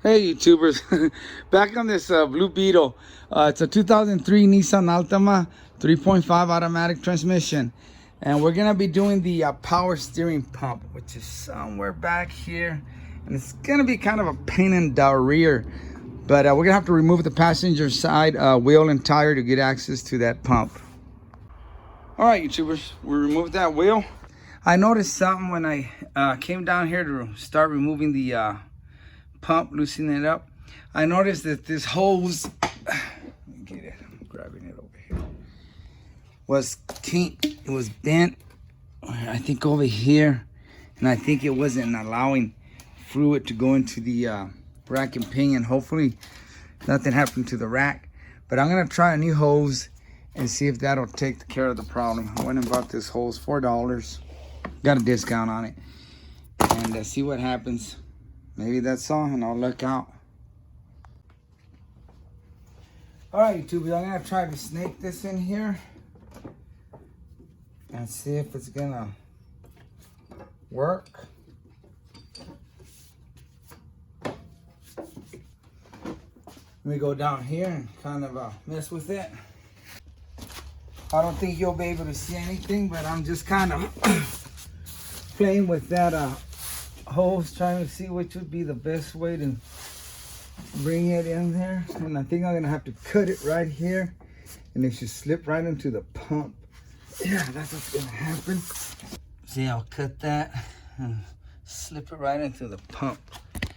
Hey YouTubers, back on this Blue Beetle. It's a 2003 Nissan Altima 3.5 automatic transmission. And we're gonna be doing the power steering pump, which is somewhere back here. And it's gonna be kind of a pain in the rear. But we're gonna have to remove the passenger side wheel and tire to get access to that pump. All right, YouTubers, we removed that wheel. I noticed something when I came down here to start removing the pump, loosening it up. I noticed that this hose, let me get it, I'm grabbing it over here, was kinked. It was bent, I think over here, and I think it wasn't allowing fluid to go into the rack and pinion. Hopefully nothing happened to the rack, but I'm gonna try a new hose and see if that'll take care of the problem. I went and bought this hose, $4, got a discount on it, and see what happens. Maybe that's all, and I'll look out. All right, YouTube, I'm gonna try to snake this in here and see if it's gonna work. Let me go down here and kind of mess with it. I don't think you'll be able to see anything, but I'm just kind of playing with that hose, trying to see which would be the best way to bring it in there. And I think I'm gonna have to cut it right here, and it should slip right into the pump. Yeah, that's what's gonna happen. See, I'll cut that and slip it right into the pump,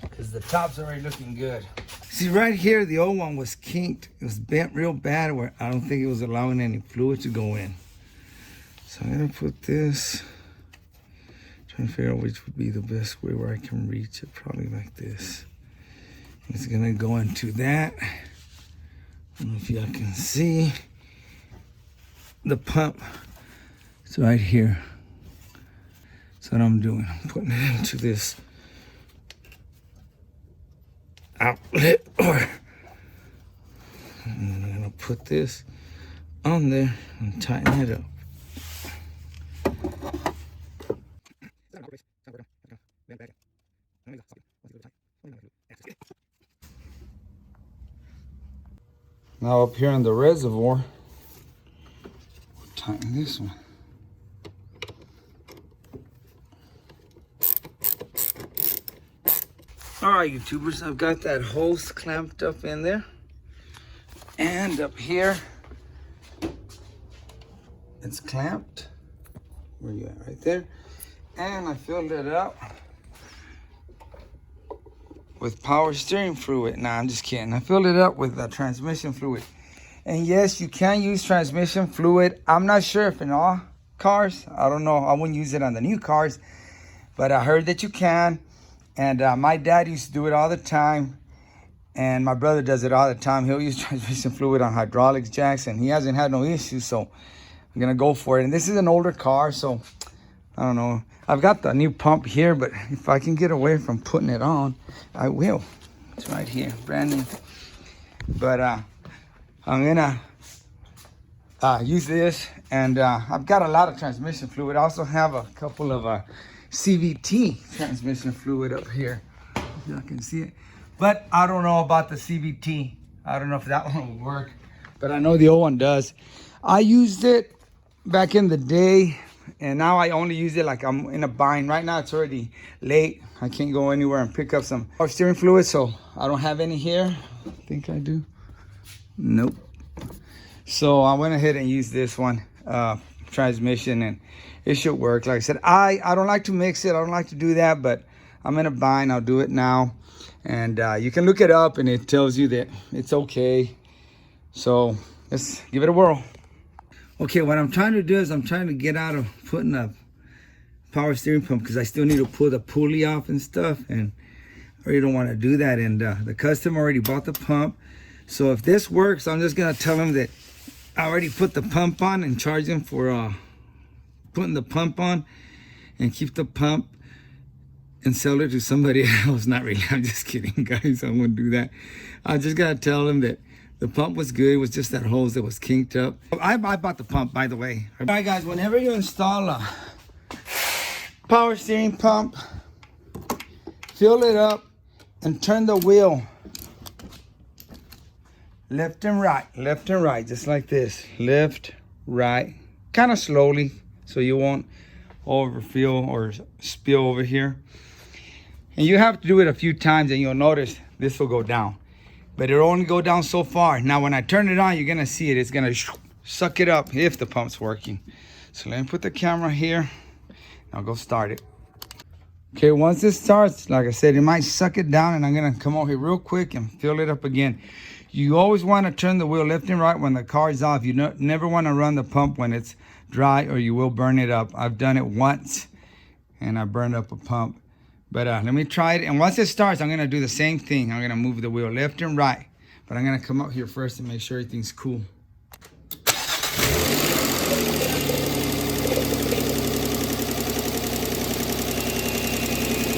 because the top's already looking good. See, right here, the old one was kinked. It was bent real bad where I don't think it was allowing any fluid to go in. So I'm gonna put this, trying to figure out which would be the best way where I can reach it. Probably like this. It's gonna go into that. I don't know if y'all can see the pump. It's right here. That's what I'm doing. I'm putting it into this outlet, and then I'm gonna put this on there and tighten it up. Now up here in the reservoir, we'll tighten this one. All right, YouTubers, I've got that hose clamped up in there. And up here, it's clamped. Where you at? Right there. And I filled it up with power steering fluid. Nah, I'm just kidding. I filled it up with transmission fluid. And yes, you can use transmission fluid. I'm not sure if in all cars. I don't know. I wouldn't use it on the new cars. But I heard that you can. And my dad used to do it all the time. And my brother does it all the time. He'll use transmission fluid on hydraulics jacks. And he hasn't had no issues. So I'm going to go for it. And this is an older car. So I don't know. I've got the new pump here, but if I can get away from putting it on, I will. It's right here, brand new. But I'm gonna use this, and I've got a lot of transmission fluid. I also have a couple of CVT transmission fluid up here, if y'all can see it. But I don't know about the CVT. I don't know if that one will work, but I know the old one does. I used it back in the day, and now I only use it like I'm in a bind. Right now it's already late. I can't go anywhere and pick up some power steering fluid, so I don't have any here. I think I do. Nope. So I went ahead and used this one, transmission, and it should work. Like I said, I don't like to mix it. I don't like to do that, but I'm in a bind. I'll do it now. And you can look it up, and it tells you that it's okay. So let's give it a whirl. Okay, what I'm trying to do is I'm trying to get out of putting a power steering pump, because I still need to pull the pulley off and stuff, and I really don't want to do that. And the customer already bought the pump. So if this works, I'm just going to tell him that I already put the pump on and charge him for putting the pump on, and keep the pump and sell it to somebody else. Not really, I'm just kidding, guys. I won't do that. I just got to tell him that the pump was good. It was just that hose that was kinked up. I bought the pump, by the way. All right, guys, whenever you install a power steering pump, fill it up and turn the wheel left and right, just like this. Left, right, kind of slowly so you won't overfill or spill over here. And you have to do it a few times and you'll notice this will go down. But it'll only go down so far. Now when I turn it on, you're gonna see it. It's gonna suck it up if the pump's working. So let me put the camera here. I'll go start it. Okay, once it starts, like I said, it might suck it down, and I'm gonna come over here real quick and fill it up again. You always wanna turn the wheel left and right when the car's off. You never wanna run the pump when it's dry or you will burn it up. I've done it once and I burned up a pump. But let me try it, and once it starts, I'm gonna do the same thing. I'm gonna move the wheel left and right, but I'm gonna come up here first and make sure everything's cool.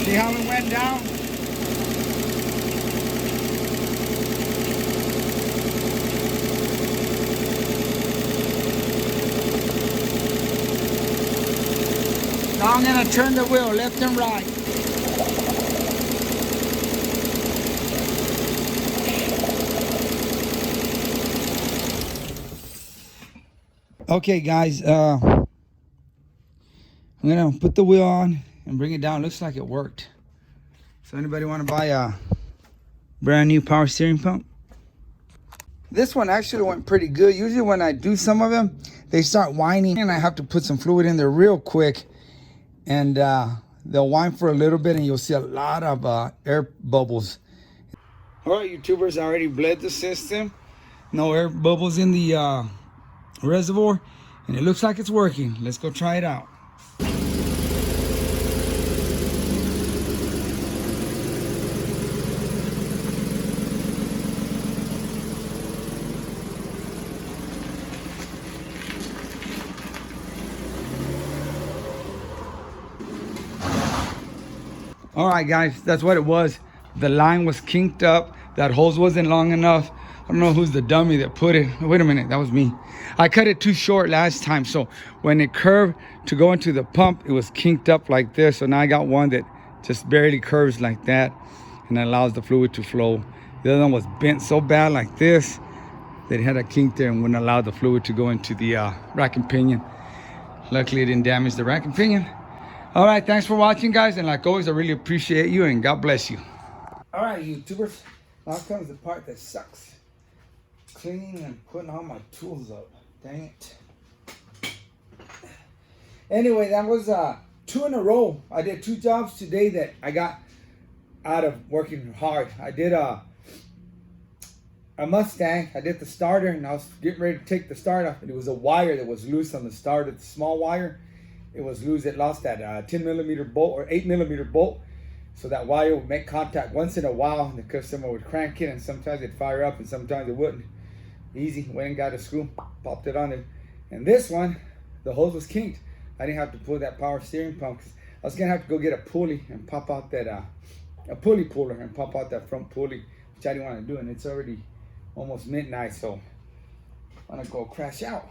See how it went down? Now I'm gonna turn the wheel left and right. Okay guys, I'm gonna put the wheel on and bring it down. Looks like it worked. So anybody want to buy a brand new power steering pump? This one actually went pretty good. Usually when I do some of them, they start whining and I have to put some fluid in there real quick, and they'll whine for a little bit and you'll see a lot of air bubbles. All right, YouTubers, I already bled the system. No air bubbles in the reservoir, and it looks like it's working. Let's go try it out. All right guys, that's what it was. The line was kinked up. That hose wasn't long enough. I don't know who's the dummy that put it. Wait a minute, that was me. I cut it too short last time, so when it curved to go into the pump, it was kinked up like this. So now I got one that just barely curves like that and allows the fluid to flow. The other one was bent so bad like this that it had a kink there and wouldn't allow the fluid to go into the rack and pinion. Luckily, it didn't damage the rack and pinion. All right, thanks for watching, guys, and like always, I really appreciate you, and God bless you. All right, YouTubers, now comes the part that sucks. Cleaning and putting all my tools up. Dang it. Anyway, that was 2 in a row. I did 2 jobs today that I got out of working hard. I did a Mustang. I did the starter, and I was getting ready to take the start off, and it was a wire that was loose on the starter, the small wire. It was loose. It lost that 10mm bolt or 8mm bolt. So that wire would make contact once in a while. The customer would crank it, and sometimes it'd fire up and sometimes it wouldn't. Easy. Went and got a screw, popped it on it. And this one, the hose was kinked. I didn't have to pull that power steering pump because I was going to have to go get a pulley and pop out that, a pulley puller and pop out that front pulley, which I didn't want to do. And it's already almost midnight, so I'm going to go crash out.